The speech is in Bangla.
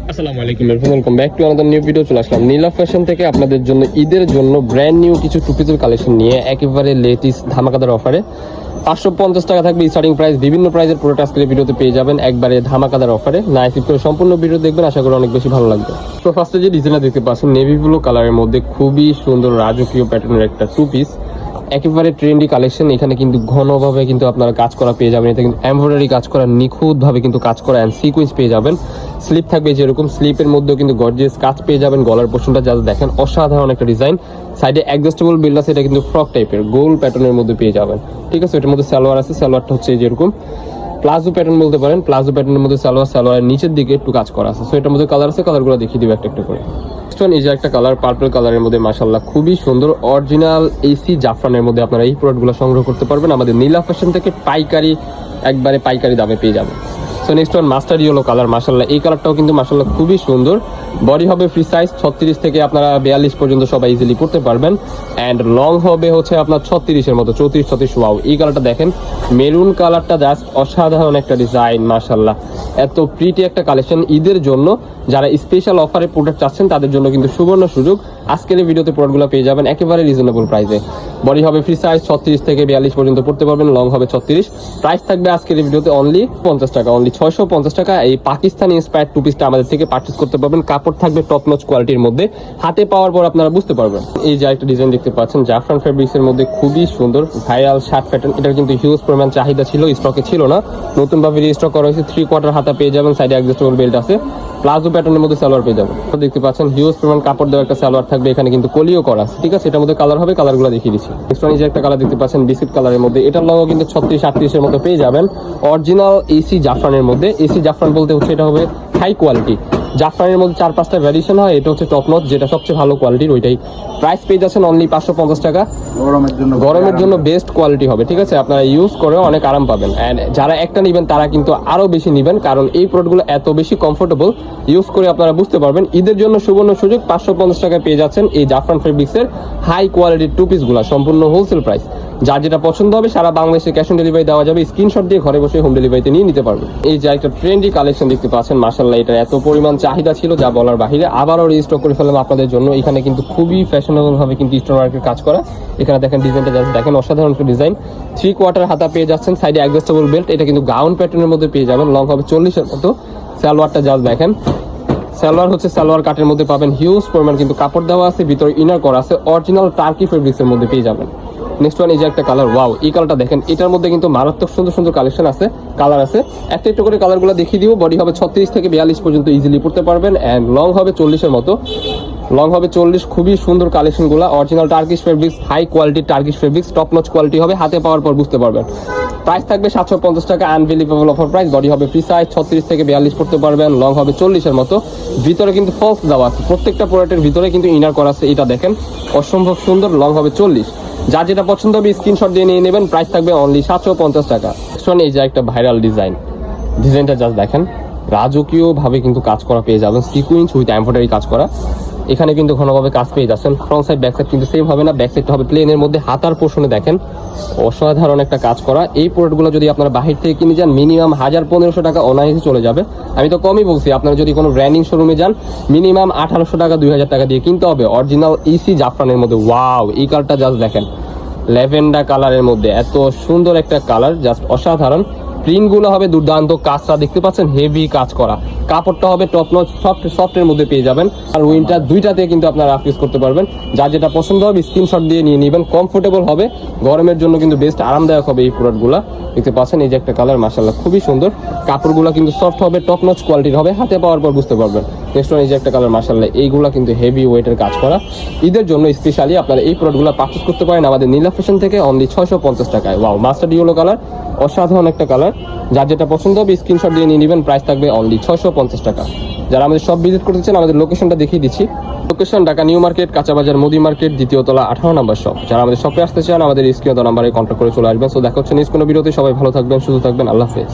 আসসালামু আলাইকুম welcome back to another new video. চলে আসলাম নীলা ফ্যাশন থেকে আপনাদের জন্য ঈদের জন্য ব্র্যান্ড নিউ কিছু টু পিসের কালেকশন নিয়ে একেবারে লেটেস্ট ধামাকাদার অফারে 550 টাকা থাকবে স্টার্টিং প্রাইস। বিভিন্ন প্রাইসের পুরোটা আজকের ভিডিওতে পেয়ে যাবেন একবারে ধামাকাদার অফারে। না স্কিপ করে সম্পূর্ণ ভিডিও দেখবেন, আশা করি অনেক বেশি ভালো লাগবে। তো ফার্স্টে যে ডিজাইনটা দেখতে পাচ্ছেন নেভি ব্লু কালারের মধ্যে খুবই সুন্দর রাজকীয় প্যাটার্নের একটা টু পিস, একেবারে ট্রেন্ডি কালেকশন। এখানে কিন্তু ঘনভাবে কিন্তু আপনারা কাজ করা পেয়ে যাবেন, এটা কিন্তু এমব্রয়ডারি কাজ করা, নিখুঁতভাবে কিন্তু কাজ করা অ্যান্ড সিকোয়েন্স পেয়ে যাবেন। স্লিপ থাকবে যেরকম, স্লিপের মধ্যেও কিন্তু গর্জিয়াস কাজ পেয়ে যাবেন। গলার পোর্শনটা যা দেখেন অসাধারণ একটা ডিজাইন। সাইডে অ্যাডজাস্টেবল বেল্ট আছে, এটা কিন্তু ফ্রক টাইপের গোল প্যাটার্নের মধ্যে পেয়ে যাবেন। ঠিক আছে, এটার মধ্যে সালোয়ার আছে, সালোয়ারটা হচ্ছে যেরকম প্লাজো প্যাটার্ন বলতে পারেন। প্লাজো প্যাটার্নের মধ্যে সালোয়ারের নিচের দিকে একটু কাজ করা আছে। সো এটার মধ্যে কালার আছে, কালারগুলো দেখিয়ে দিবে একটা একটা করে। এই যে একটা কালার পার্পল কালারের মধ্যে মাশাআল্লাহ খুবই সুন্দর অরিজিনাল এসি জাফরানের মধ্যে আপনারা এই প্রোডাক্টগুলো সংগ্রহ করতে পারবেন আমাদের নীলা ফ্যাশন থেকে একবারে পাইকারি দামে পেয়ে যাবেন। So next one master yellow colour, মাশাআল্লাহ এই কালারটাও কিন্তু মাশাআল্লাহ খুবই সুন্দর। বডি হবে ফ্রি সাইজ 36 থেকে আপনারা 42 পর্যন্ত সবাই ইজিলি পড়তে পারবেন। অ্যান্ড লং হবে হচ্ছে আপনার 36-এর মতো, 34-36। ওয়াও, এই কালারটা দেখেন, মেরুন কালারটা জাস্ট অসাধারণ একটা ডিজাইন মাশাআল্লাহ। এত প্রিটি একটা কালেকশন ঈদের জন্য যারা স্পেশাল অফারে প্রোডাক্ট চাচ্ছেন তাদের জন্য কিন্তু সুবর্ণ সুযোগ। আজকের এই ভিডিওতে প্রোডাক্টগুলো পেয়ে যাবেন একেবারে রিজনেবল প্রাইসে। বডি হবে ফ্রি সাইজ 36 থেকে 42 পর্যন্ত পড়তে পারবেন, লং হবে 36। প্রাইস থাকবে আজকের এই ভিডিওতে অনলি 50 টাকা, অনলি 650 টাকা। এই পাকিস্তানি ইন্সপায়ার্ড টু পিসটা আমাদের থেকে পারচেজ করতে পারবেন। কাপড় থাকবে টপ নচ কোয়ালিটির মধ্যে, হাতে পাওয়ার পর আপনারা বুঝতে পারবেন। এই যে একটা ডিজাইন দেখতে পাচ্ছেন জাফরান ফেব্রিক্সের মধ্যে খুবই সুন্দর ভাইরাল শার্ট প্যাটার্ন। এটার কিন্তু হিউজ পরিমাণ চাহিদা ছিল, স্টকে ছিল না, নতুন ভাবে রিস্টক করা হয়েছে। 3/4 হাতা পেয়ে যাবেন, সাইডে অ্যাডজাস্টেবল বেল্ট আছে, প্লাজো প্যাটার্নের মধ্যে সালোয়ার পেয়ে যাবেন। দেখতে পাচ্ছেন হিউজ পরিমাণ কাপড় দেওয়া একটা সালোয়ার থাকবে, এখানে কিন্তু কলিও করা আছে। ঠিক আছে, এটার মধ্যে কালার হবে, কালারগুলো দেখিয়ে দিচ্ছি। নেক্সট ওয়ান এই যে একটা কালার দেখতে পাচ্ছেন বিস্কিট কালারের মধ্যে, এটার লংও কিন্তু 36-38-এর মতো পেয়ে যাবেন। অরিজিনাল এসি জাফরানের মধ্যে, এসি জাফরান বলতে হচ্ছে এটা হবে হাই কোয়ালিটি। জাফরানের মধ্যে 4-5টা ভ্যারিয়েশন হয়, এটা হচ্ছে টপ নচ, যেটা সবচেয়ে ভালো কোয়ালিটির ওইটাই। প্রাইস পেয়ে যাচ্ছেন অনলি 550 টাকা। গরমের জন্য বেস্ট কোয়ালিটি হবে। ঠিক আছে, আপনারা ইউজ করেও অনেক আরাম পাবেন। অ্যান্ড যারা একটা নেবেন তারা কিন্তু আরো বেশি নেবেন, কারণ এই প্রোডাক্টগুলো এত বেশি কমফোর্টেবল, ইউজ করে আপনারা বুঝতে পারবেন। ঈদের জন্য সুবর্ণ সুযোগ, 550 টাকায় পেয়ে যাচ্ছেন এই জাফরান ফেব্রিক্সের হাই কোয়ালিটির টু পিসগুলো, সম্পূর্ণ হোলসেল প্রাইস। যার যেটা পছন্দ হবে সারা বাংলাদেশে ক্যাশ অন ডেলিভারি দেওয়া যাবে, স্ক্রিনশট দিয়ে ঘরে বসে হোম ডেলিভারিতে নিয়ে নিতে পারবেন। এই যে একটা ট্রেন্ডি কালেকশন দেখতে পাচ্ছেন মাশাআল্লাহ, এটা এত পরিমাণ চাহিদা ছিল যা বলার বাহিরে, আবারও রিস্টক করে ফেললাম আপনাদের জন্য। এখানে কিন্তু খুবই ফ্যাশনেবল ভাবে কিন্তু স্টোন ওয়ার্কের কাজ করা। এখানে দেখেন ডিজাইনটা জাস্ট দেখেন, অসাধারণ একটা ডিজাইন। 3/4 হাতা পেয়ে যাচ্ছেন, সাইডে অ্যাডজাস্টেবল বেল্ট, এটা কিন্তু গাউন প্যাটার্নের মধ্যে পেয়ে যাবেন। লং হবে 40-এর মতো। সালোয়ারটা জাস্ট দেখেন, সালোয়ার হচ্ছে সালোয়ার কাটের মধ্যে পাবেন, হিউজ পরিমাণ কিন্তু কাপড় দেওয়া আছে, ভিতরে ইনার করা আছে, অরিজিনাল টার্কি ফেব্রিক্সের মধ্যে পেয়ে যাবেন। নেক্সট ওয়ান এই যে একটা কালার, ওয়াও এই কালারটা দেখেন, এটার মধ্যে কিন্তু মারাত্মক সুন্দর সুন্দর কালেকশন আছে, কালার আছে। একটা একটু করে কালারগুলো দেখিয়ে দিব। বডি হবে 36 থেকে 42 পর্যন্ত ইজিলি পড়তে পারবেন। অ্যান্ড লং হবে 40-এর মতো, লং হবে 40। খুবই সুন্দর কালেকশনগুলো, অরিজিনাল টার্কিশ ফেব্রিক্স, হাই কোয়ালিটির Turkish fabrics, top notch quality হবে, হাতে পাওয়ার পর বুঝতে পারবেন। প্রাইস থাকবে 750 টাকা, আনবিলিভেবল অফার প্রাইস। বডি হবে ফ্রি সাইজ 36 থেকে 42 পড়তে পারবেন, লং হবে 40-এর মতো। ভিতরে কিন্তু ফলস দেওয়া আছে, প্রত্যেকটা প্রোডাক্টের ভিতরে কিন্তু ইনার করা আছে, এটা দেখেন অসম্ভব সুন্দর। লং হবে 40। যার যেটা পছন্দ হবে স্ক্রিনশট দিয়ে নিয়ে নেবেন। প্রাইস থাকবে অনলি 750 টাকা। এই যে একটা ভাইরাল ডিজাইনটা জাস্ট দেখেন, রাজকীয় ভাবে কিন্তু কাজ করা পেয়ে যাবেন, সিকুয়েন্স উইথ এমব্রয়ডারি কাজ করা। এখানে কিন্তু ঘনভাবে কাজ পেয়ে যাচ্ছেন। ফ্রন্ট সাইড ব্যাক সাইড কিন্তু সেম হবে না, ব্যাক সাইডটা হবে প্লেনের মধ্যে। হাতার পোর্শনে দেখেন অসাধারণ একটা কাজ করা। এই প্রোডাক্টগুলো যদি আপনারা বাহির থেকে কিনে যান মিনিমাম 1000-1500 টাকা অনায়াসে চলে যাবে। আমি তো কমই বলছি, আপনারা যদি কোনো ব্র্যান্ডিং শোরুমে যান মিনিমাম 1800 টাকা 2000 টাকা দিয়ে কিনতে হবে, অরিজিনাল ইসি জাফরানের মধ্যে। ওয়াও, এই কালারটা জাস্ট দেখেন, ল্যাভেন্ডার কালারের মধ্যে এত সুন্দর একটা কালার, জাস্ট অসাধারণ। প্রিন্টগুলো হবে দুর্দান্ত, কাজটা দেখতে পাচ্ছেন হেভি কাজ করা। কাপড়টা হবে টপ নচ সফটের মধ্যে পেয়ে যাবেন। আর উইন্টার দুইটাতে কিন্তু আপনারা রাফ ইউজ করতে পারবেন। যার যেটা পছন্দ হবে স্ক্রিনশট দিয়ে নিয়ে নেবেন, কমফোর্টেবল হবে, গরমের জন্য কিন্তু বেস্ট আরামদায়ক হবে এই প্রোডাক্টগুলো। দেখতে পাচ্ছেন এই যে একটা কালার, মাশাআল্লাহ খুবই সুন্দর। কাপড়গুলো কিন্তু সফট হবে, টপ নচ কোয়ালিটির হবে, হাতে পাওয়ার পর বুঝতে পারবেন। নেক্সট ওয়ান এই যে একটা কালার, মাশাআল্লাহ এইগুলা কিন্তু হেভি ওয়েটের কাজ করা। ঈদের জন্য স্পেশালি আপনারা এই প্রোডাক্টগুলো পারচেজ করতে পারেন আমাদের নীলা ফ্যাশন থেকে অনলি 650 টাকায়। ওয়াও, মাস্টার্ড ইয়েলো কালার, অসাধারণ একটা কালার। যার যেটা পছন্দ হবে স্ক্রিনশট দিয়ে নিয়ে নেবেন। প্রাইস থাকবে অনলি 650 টাকা। যারা আমাদের সব ভিজিট করতে চান আমাদের লোকেশনটা দেখিয়ে দিচ্ছি। লোকেশন ঢাকা নিউ মার্কেট, কাঁচাবাজার মুদি মার্কেট, দ্বিতীয় তলা, 18 নম্বর শপ। যারা আমাদের শপে আসতে চান আমাদের স্ক্রিনে দেওয়া নাম্বারে কন্ট্যাক্ট করে চলে আসবেন। সো দেখা হচ্ছে নেক্সট কোনো ভিডিওতে। সবাই ভালো থাকবেন, সুস্থ থাকবেন, আল্লাহ হাফেজ।